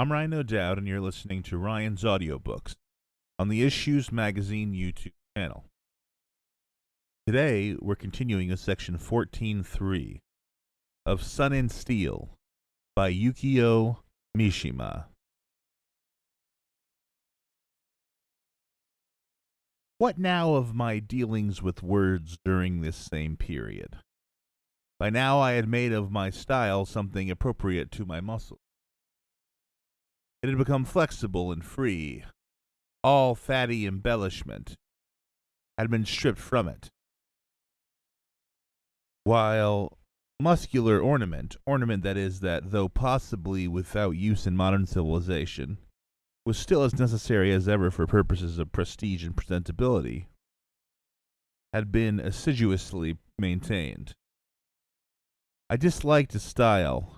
I'm Ryan O'Doud, and you're listening to Ryan's Audiobooks on the Issues Magazine YouTube channel. Today, we're continuing with section 14.3 of Sun and Steel by Yukio Mishima. What now of my dealings with words during this same period? By now I had made of my style something appropriate to my muscle. It had become flexible and free. All fatty embellishment had been stripped from it, while muscular ornament that is, that though possibly without use in modern civilization, was still as necessary as ever for purposes of prestige and presentability, had been assiduously maintained. I disliked a style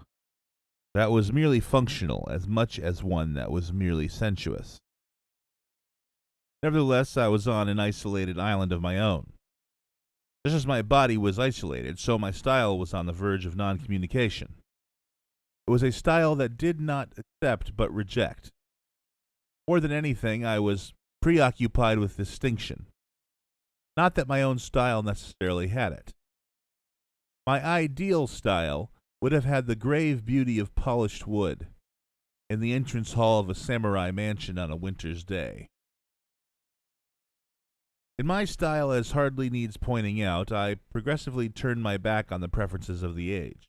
that was merely functional as much as one that was merely sensuous. Nevertheless, I was on an isolated island of my own. Just as my body was isolated, so my style was on the verge of non-communication. It was a style that did not accept but reject. More than anything, I was preoccupied with distinction. Not that my own style necessarily had it. My ideal style would have had the grave beauty of polished wood in the entrance hall of a samurai mansion on a winter's day. In my style, as hardly needs pointing out, I progressively turned my back on the preferences of the age.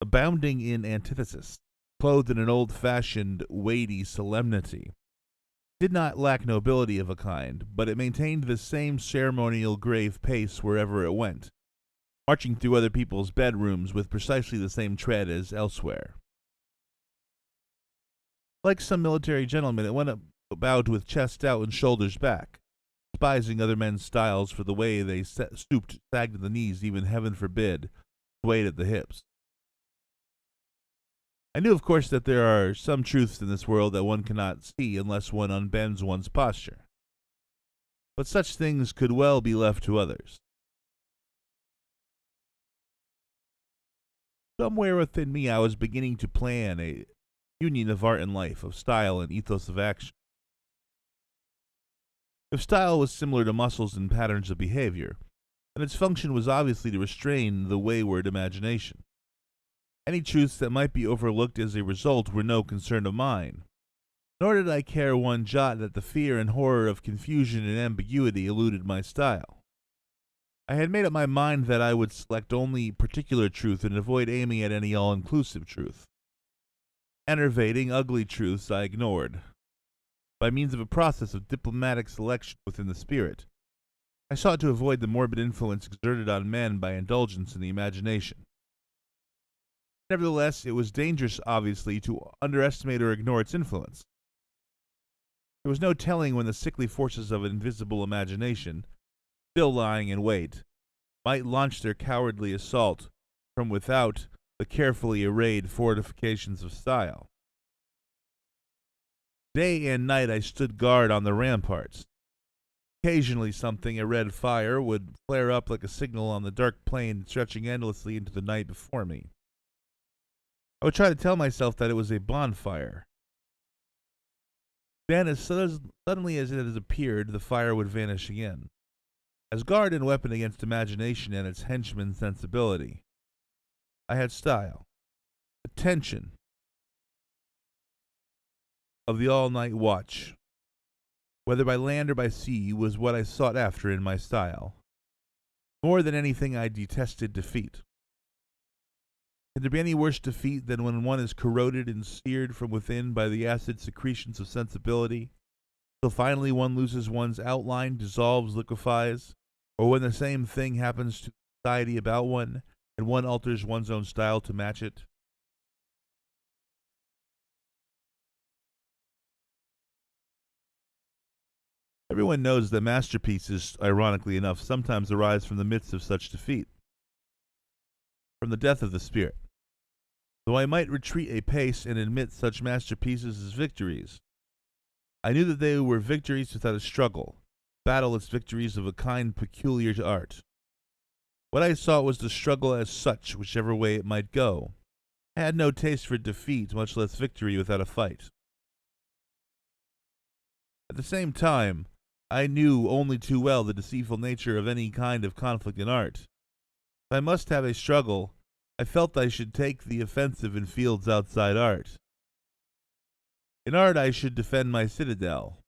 Abounding in antithesis, clothed in an old-fashioned, weighty solemnity, did not lack nobility of a kind, but it maintained the same ceremonial grave pace wherever it went, marching through other people's bedrooms with precisely the same tread as elsewhere. Like some military gentlemen, it went about with chest out and shoulders back, despising other men's styles for the way they stooped, sagged at the knees, even, heaven forbid, swayed at the hips. I knew, of course, that there are some truths in this world that one cannot see unless one unbends one's posture. But such things could well be left to others. Somewhere within me I was beginning to plan a union of art and life, of style and ethos of action. If style was similar to muscles and patterns of behavior, then its function was obviously to restrain the wayward imagination. Any truths that might be overlooked as a result were no concern of mine, nor did I care one jot that the fear and horror of confusion and ambiguity eluded my style. I had made up my mind that I would select only particular truth and avoid aiming at any all-inclusive truth. Enervating, ugly truths I ignored. By means of a process of diplomatic selection within the spirit, I sought to avoid the morbid influence exerted on men by indulgence in the imagination. Nevertheless, it was dangerous, obviously, to underestimate or ignore its influence. There was no telling when the sickly forces of invisible imagination, still lying in wait, might launch their cowardly assault from without the carefully arrayed fortifications of style. Day and night I stood guard on the ramparts. Occasionally a red fire would flare up like a signal on the dark plain stretching endlessly into the night before me. I would try to tell myself that it was a bonfire. Then, as suddenly as it had appeared, the fire would vanish again, as guard and weapon against imagination and its henchman's sensibility. I had style. Attention of the all-night watch, whether by land or by sea, was what I sought after in my style. More than anything, I detested defeat. Can there be any worse defeat than when one is corroded and seared from within by the acid secretions of sensibility, till finally one loses one's outline, dissolves, liquefies, or when the same thing happens to society about one, and one alters one's own style to match it? Everyone knows that masterpieces, ironically enough, sometimes arise from the midst of such defeat, from the death of the spirit. Though I might retreat a pace and admit such masterpieces as victories, I knew that they were victories without a struggle, battleless victories of a kind peculiar to art. What I sought was the struggle as such, whichever way it might go, I had no taste for defeat, much less victory without a fight. At the same time, I knew only too well the deceitful nature of any kind of conflict in art. If I must have a struggle, I felt I should take the offensive in fields outside art. In art, I should defend my citadel.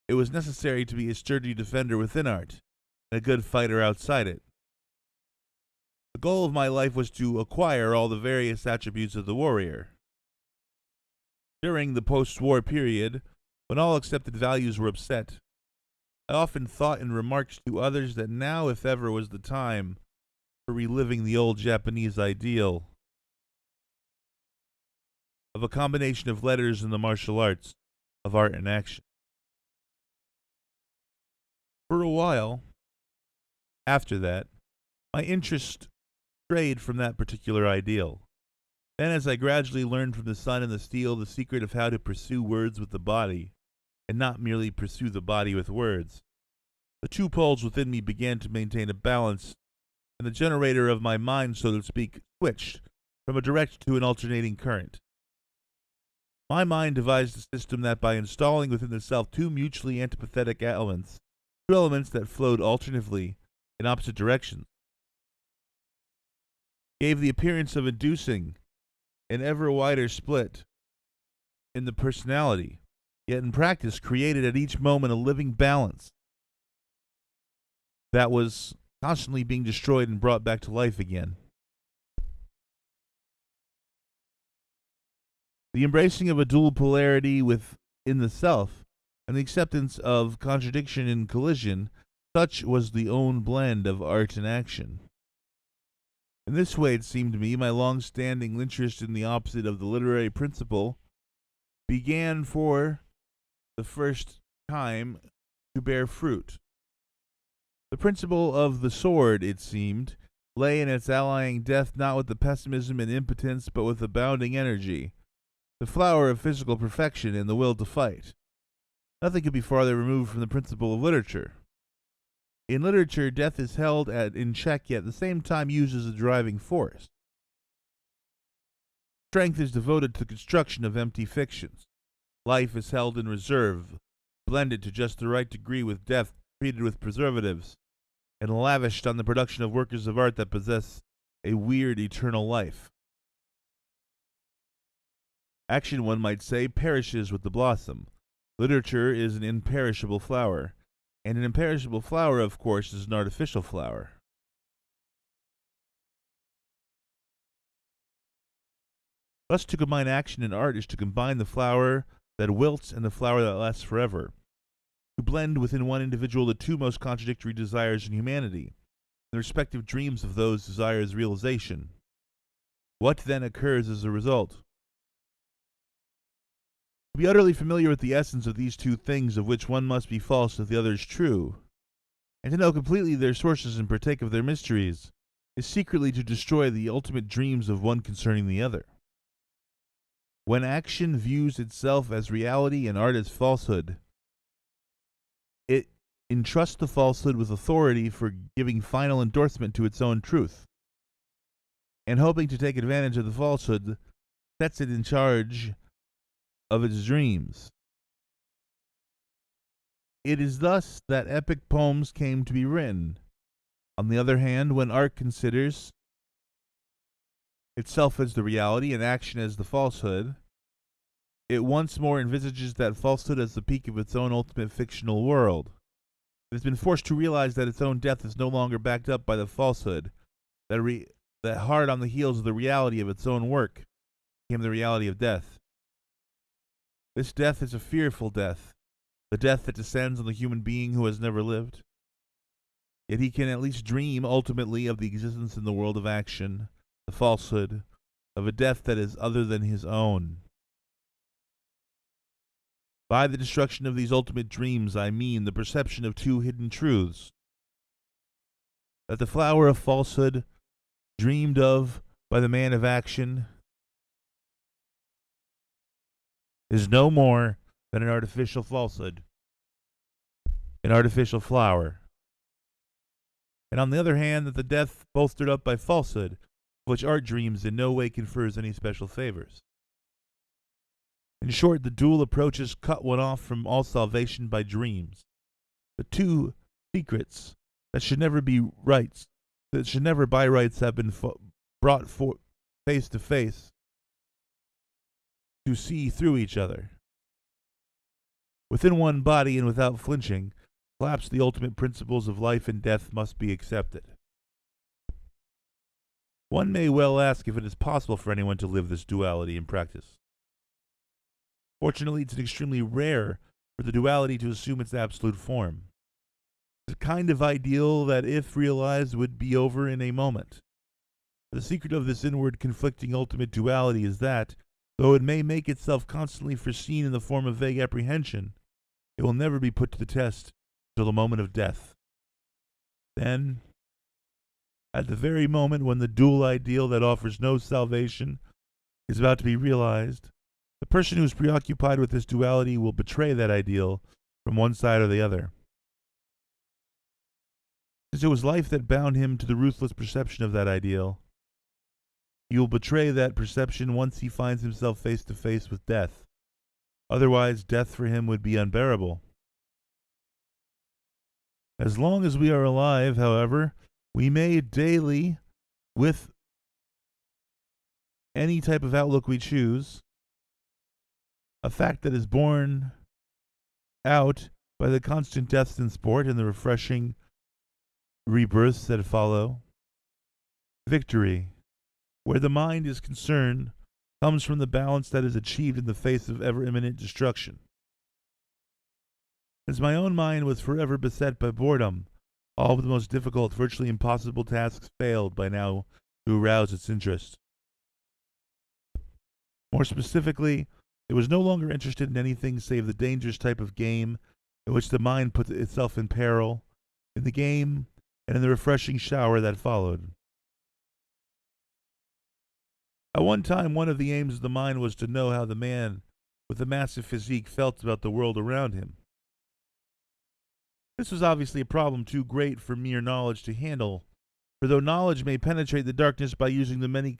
It was necessary to be a sturdy defender within art, and a good fighter outside it. The goal of my life was to acquire all the various attributes of the warrior. During the post-war period, when all accepted values were upset, I often thought and remarked to others that now, if ever, was the time for reliving the old Japanese ideal of a combination of letters and the martial arts, of art and action. For a while, after that, my interest strayed from that particular ideal. Then, as I gradually learned from the sun and the steel the secret of how to pursue words with the body, and not merely pursue the body with words, the two poles within me began to maintain a balance, and the generator of my mind, so to speak, switched from a direct to an alternating current. My mind devised a system that, by installing within the self two mutually antipathetic elements, two elements that flowed alternatively in opposite directions, gave the appearance of inducing an ever wider split in the personality, yet in practice created at each moment a living balance that was constantly being destroyed and brought back to life again. The embracing of a dual polarity within the self, and the acceptance of contradiction and collision, such was the own blend of art and action. In this way, it seemed to me, my long-standing interest in the opposite of the literary principle began for the first time to bear fruit. The principle of the sword, it seemed, lay in its allying death not with the pessimism and impotence, but with abounding energy, the flower of physical perfection and the will to fight. Nothing could be farther removed from the principle of literature. In literature, death is held in check, yet at the same time used as a driving force. Strength is devoted to the construction of empty fictions. Life is held in reserve, blended to just the right degree with death, treated with preservatives, and lavished on the production of workers of art that possess a weird eternal life. Action, one might say, perishes with the blossom. Literature is an imperishable flower, and an imperishable flower, of course, is an artificial flower. Thus, to combine action and art is to combine the flower that wilts and the flower that lasts forever, to blend within one individual the two most contradictory desires in humanity, the respective dreams of those desires' realization. What then occurs as a result? To be utterly familiar with the essence of these two things, of which one must be false if the other is true, and to know completely their sources and partake of their mysteries, is secretly to destroy the ultimate dreams of one concerning the other. When action views itself as reality and art as falsehood, it entrusts the falsehood with authority for giving final endorsement to its own truth, and hoping to take advantage of the falsehood, sets it in charge of its dreams. It is thus that epic poems came to be written. On the other hand, when art considers itself as the reality and action as the falsehood, it once more envisages that falsehood as the peak of its own ultimate fictional world. It has been forced to realize that its own death is no longer backed up by the falsehood, that hard on the heels of the reality of its own work came the reality of death. This death is a fearful death, the death that descends on the human being who has never lived. Yet he can at least dream ultimately of the existence in the world of action, the falsehood, of a death that is other than his own. By the destruction of these ultimate dreams, I mean the perception of two hidden truths. That the flower of falsehood, dreamed of by the man of action, is no more than an artificial falsehood, an artificial flower. And on the other hand, that the death bolstered up by falsehood which art dreams in no way confers any special favors. In short, the dual approaches cut one off from all salvation by dreams. The two secrets that should never be rights, that should never by rights have been brought face to face to see through each other. Within one body and without flinching, collapse the ultimate principles of life and death must be accepted. One may well ask if it is possible for anyone to live this duality in practice. Fortunately, it's extremely rare for the duality to assume its absolute form. It's a kind of ideal that, if realized, would be over in a moment. The secret of this inward conflicting ultimate duality is that, though it may make itself constantly foreseen in the form of vague apprehension, it will never be put to the test until the moment of death. Then, at the very moment when the dual ideal that offers no salvation is about to be realized, the person who is preoccupied with this duality will betray that ideal from one side or the other. Since it was life that bound him to the ruthless perception of that ideal, he will betray that perception once he finds himself face to face with death. Otherwise, death for him would be unbearable. As long as we are alive, however, we may daily, with any type of outlook we choose, a fact that is borne out by the constant deaths in sport and the refreshing rebirths that follow. Victory, where the mind is concerned, comes from the balance that is achieved in the face of ever imminent destruction. As my own mind was forever beset by boredom, all of the most difficult, virtually impossible tasks failed by now to arouse its interest. More specifically, it was no longer interested in anything save the dangerous type of game in which the mind puts itself in peril, in the game and in the refreshing shower that followed. At one time, one of the aims of the mind was to know how the man with the massive physique felt about the world around him. This was obviously a problem too great for mere knowledge to handle, for though knowledge may penetrate the darkness by using the many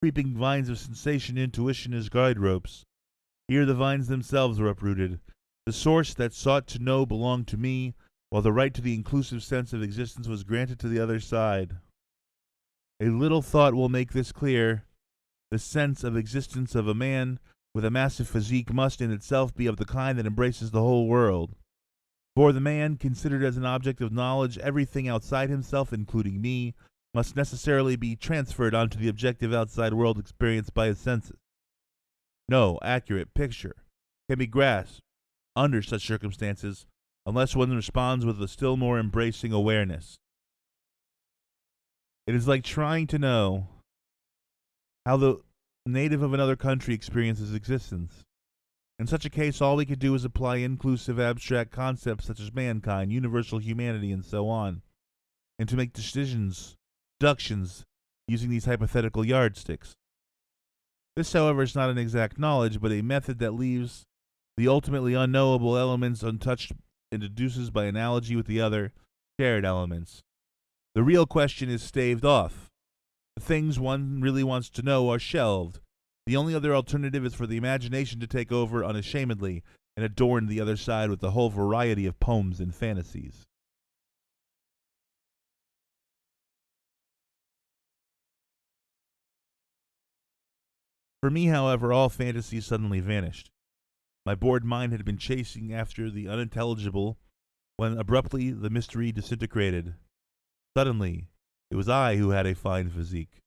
creeping vines of sensation and intuition as guide ropes, here the vines themselves were uprooted. The source that sought to know belonged to me, while the right to the inclusive sense of existence was granted to the other side. A little thought will make this clear. The sense of existence of a man with a massive physique must in itself be of the kind that embraces the whole world. For the man, considered as an object of knowledge, everything outside himself, including me, must necessarily be transferred onto the objective outside world experienced by his senses. No accurate picture can be grasped under such circumstances unless one responds with a still more embracing awareness. It is like trying to know how the native of another country experiences existence. In such a case, all we could do is apply inclusive abstract concepts such as mankind, universal humanity, and so on, and to make deductions using these hypothetical yardsticks. This, however, is not an exact knowledge, but a method that leaves the ultimately unknowable elements untouched and deduces by analogy with the other shared elements. The real question is staved off. The things one really wants to know are shelved. The only other alternative is for the imagination to take over unashamedly and adorn the other side with a whole variety of poems and fantasies. For me, however, all fantasies suddenly vanished. My bored mind had been chasing after the unintelligible when abruptly the mystery disintegrated. Suddenly, it was I who had a fine physique.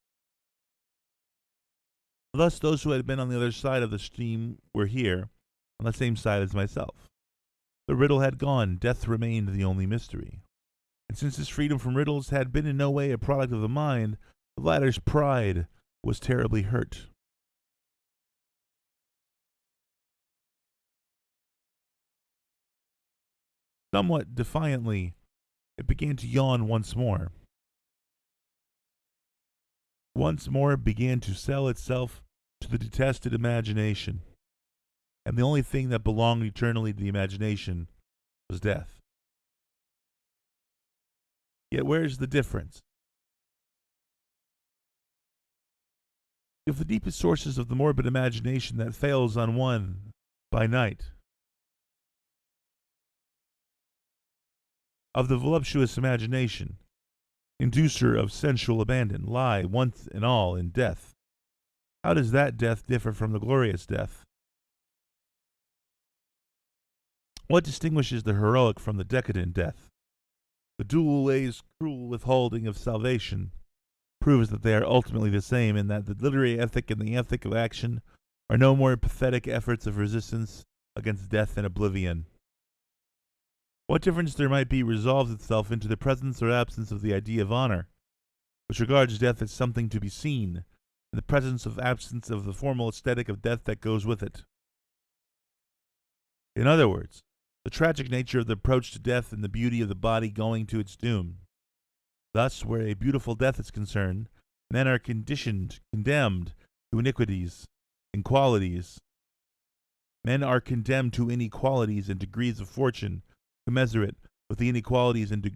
Thus, those who had been on the other side of the stream were here, on the same side as myself. The riddle had gone, death remained the only mystery. And since this freedom from riddles had been in no way a product of the mind, the latter's pride was terribly hurt. Somewhat defiantly, it began to yawn once more. Once more it began to sell itself to the detested imagination. And the only thing that belonged eternally to the imagination was death. Yet where's the difference? If the deepest sources of the morbid imagination that fails on one by night, of the voluptuous imagination, inducer of sensual abandon, lie once and all in death, how does that death differ from the glorious death? What distinguishes the heroic from the decadent death? The dual way's cruel withholding of salvation proves that they are ultimately the same, and that the literary ethic and the ethic of action are no more pathetic efforts of resistance against death and oblivion. What difference there might be resolves itself into the presence or absence of the idea of honor, which regards death as something to be seen, and the presence of absence of the formal aesthetic of death that goes with it. In other words, the tragic nature of the approach to death and the beauty of the body going to its doom. Thus, where a beautiful death is concerned, men are condemned to iniquities, inequalities. Men are condemned to inequalities and degrees of fortune commensurate with the inequalities and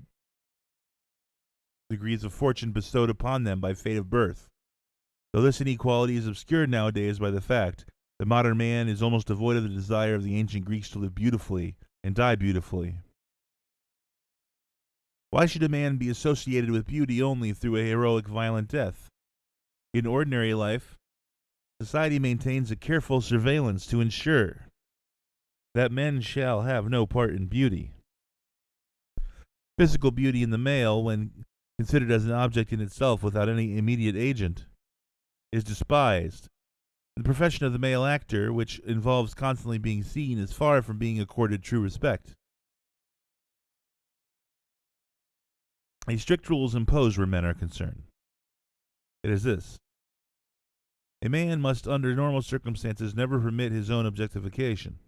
degrees of fortune bestowed upon them by fate of birth. Though this inequality is obscured nowadays by the fact that modern man is almost devoid of the desire of the ancient Greeks to live beautifully and die beautifully. Why should a man be associated with beauty only through a heroic, violent death? In ordinary life, society maintains a careful surveillance to ensure that men shall have no part in beauty. Physical beauty in the male, when considered as an object in itself without any immediate agent, is despised. The profession of the male actor, which involves constantly being seen, is far from being accorded true respect. A strict rule is imposed where men are concerned. It is this: a man must, under normal circumstances, never permit his own objectification.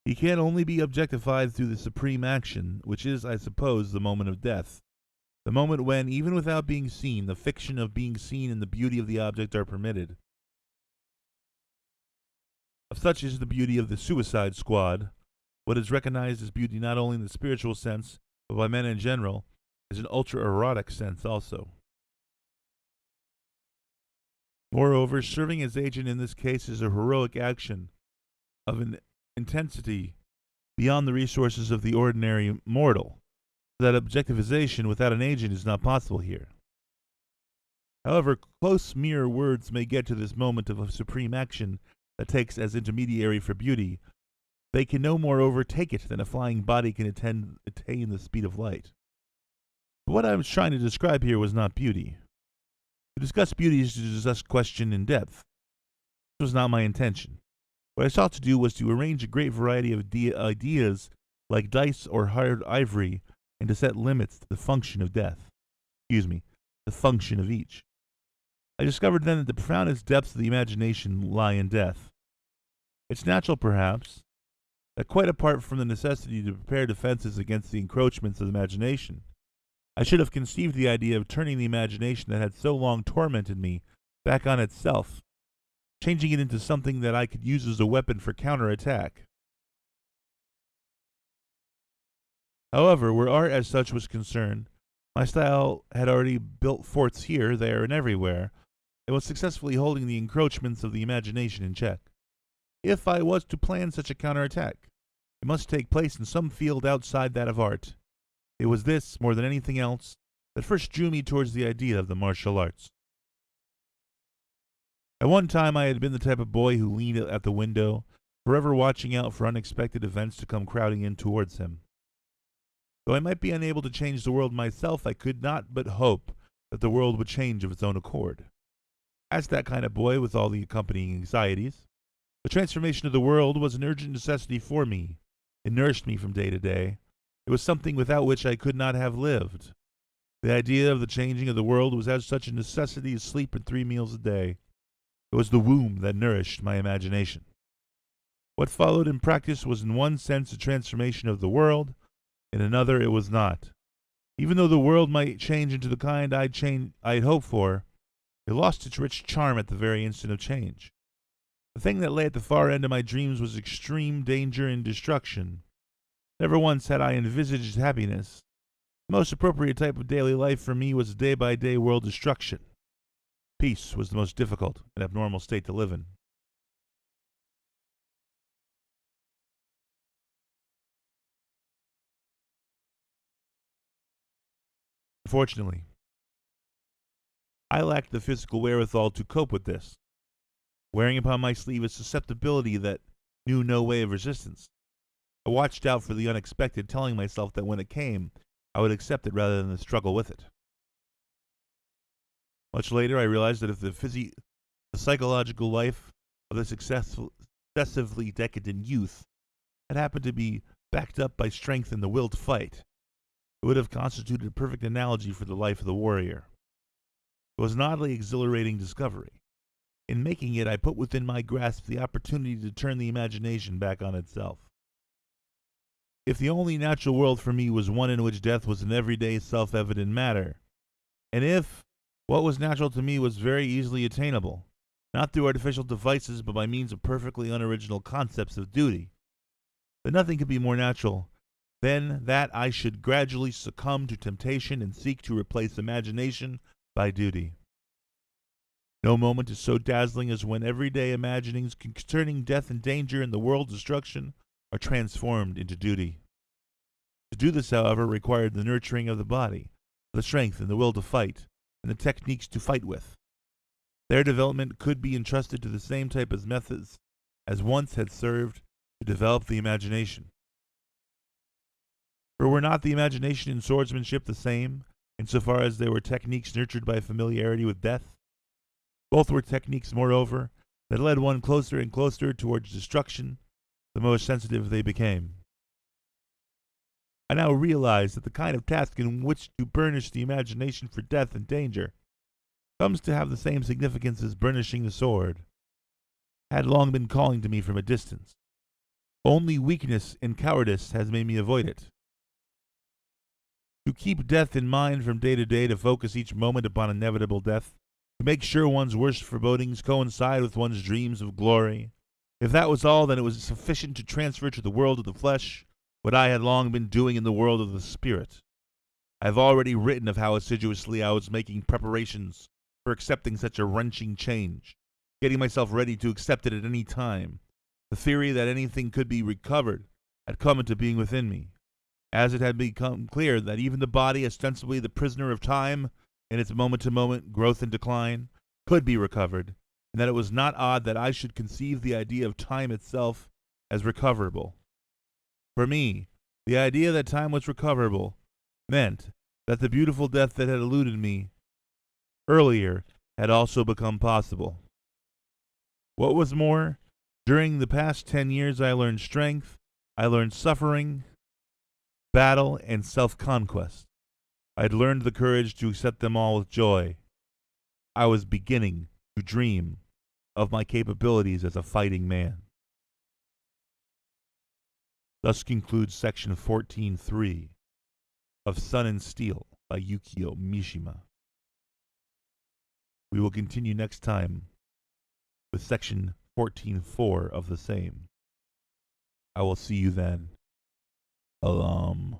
He can only be objectified through the supreme action, which is, I suppose, the moment of death. The moment when, even without being seen, the fiction of being seen and the beauty of the object are permitted. Of such is the beauty of the Suicide Squad. What is recognized as beauty not only in the spiritual sense, but by men in general, is an ultra-erotic sense also. Moreover, serving as agent in this case is a heroic action of an intensity beyond the resources of the ordinary mortal, so that objectivization without an agent is not possible here. However close mere words may get to this moment of a supreme action that takes as intermediary for beauty, they can no more overtake it than a flying body can attain the speed of light. But what I was trying to describe here was not beauty. To discuss beauty is to discuss question in depth. This was not my intention. What I sought to do was to arrange a great variety of ideas like dice or hard ivory, and to set limits to the function of death. The function of each. I discovered then that the profoundest depths of the imagination lie in death. It's natural, perhaps, that quite apart from the necessity to prepare defenses against the encroachments of the imagination, I should have conceived the idea of turning the imagination that had so long tormented me back on itself, changing it into something that I could use as a weapon for counterattack. However, where art as such was concerned, my style had already built forts here, there, and everywhere, and was successfully holding the encroachments of the imagination in check. If I was to plan such a counterattack, it must take place in some field outside that of art. It was this, more than anything else, that first drew me towards the idea of the martial arts. At one time I had been the type of boy who leaned at the window, forever watching out for unexpected events to come crowding in towards him. Though I might be unable to change the world myself, I could not but hope that the world would change of its own accord. As that kind of boy with all the accompanying anxieties, the transformation of the world was an urgent necessity for me. It nourished me from day to day. It was something without which I could not have lived. The idea of the changing of the world was as such a necessity as sleep and 3 meals a day. It was the womb that nourished my imagination. What followed in practice was in one sense a transformation of the world, in another it was not. Even though the world might change into the kind I'd hoped for, it lost its rich charm at the very instant of change. The thing that lay at the far end of my dreams was extreme danger and destruction. Never once had I envisaged happiness. The most appropriate type of daily life for me was day-by-day world destruction. Peace was the most difficult and abnormal state to live in. Unfortunately, I lacked the physical wherewithal to cope with this, wearing upon my sleeve a susceptibility that knew no way of resistance. I watched out for the unexpected, telling myself that when it came, I would accept it rather than struggle with it. Much later, I realized that if the psychological life of this excessively decadent youth had happened to be backed up by strength and the will to fight, it would have constituted a perfect analogy for the life of the warrior. It was an oddly exhilarating discovery. In making it, I put within my grasp the opportunity to turn the imagination back on itself. If the only natural world for me was one in which death was an everyday, self-evident matter, and if what was natural to me was very easily attainable, not through artificial devices but by means of perfectly unoriginal concepts of duty, then nothing could be more natural than that I should gradually succumb to temptation and seek to replace imagination by duty. No moment is so dazzling as when everyday imaginings concerning death and danger and the world's destruction are transformed into duty. To do this, however, required the nurturing of the body, the strength and the will to fight, and the techniques to fight with. Their development could be entrusted to the same type of methods as once had served to develop the imagination. For were not the imagination and swordsmanship the same, insofar as they were techniques nurtured by familiarity with death? Both were techniques, moreover, that led one closer and closer towards destruction, the more sensitive they became. I now realize that the kind of task in which to burnish the imagination for death and danger comes to have the same significance as burnishing the sword, had long been calling to me from a distance. Only weakness and cowardice has made me avoid it. To keep death in mind from day to day, to focus each moment upon inevitable death, to make sure one's worst forebodings coincide with one's dreams of glory, if that was all, then it was sufficient to transfer to the world of the flesh what I had long been doing in the world of the spirit. I have already written of how assiduously I was making preparations for accepting such a wrenching change, getting myself ready to accept it at any time. The theory that anything could be recovered had come into being within me, as it had become clear that even the body, ostensibly the prisoner of time in its moment-to-moment growth and decline, could be recovered, and that it was not odd that I should conceive the idea of time itself as recoverable. For me, the idea that time was recoverable meant that the beautiful death that had eluded me earlier had also become possible. What was more, during the past 10 years I learned strength, I learned suffering, battle, and self-conquest. I had learned the courage to accept them all with joy. I was beginning to dream of my capabilities as a fighting man. Thus concludes section 14.3 of Sun and Steel by Yukio Mishima. We will continue next time with section 14.4 of the same. I will see you then. Alam.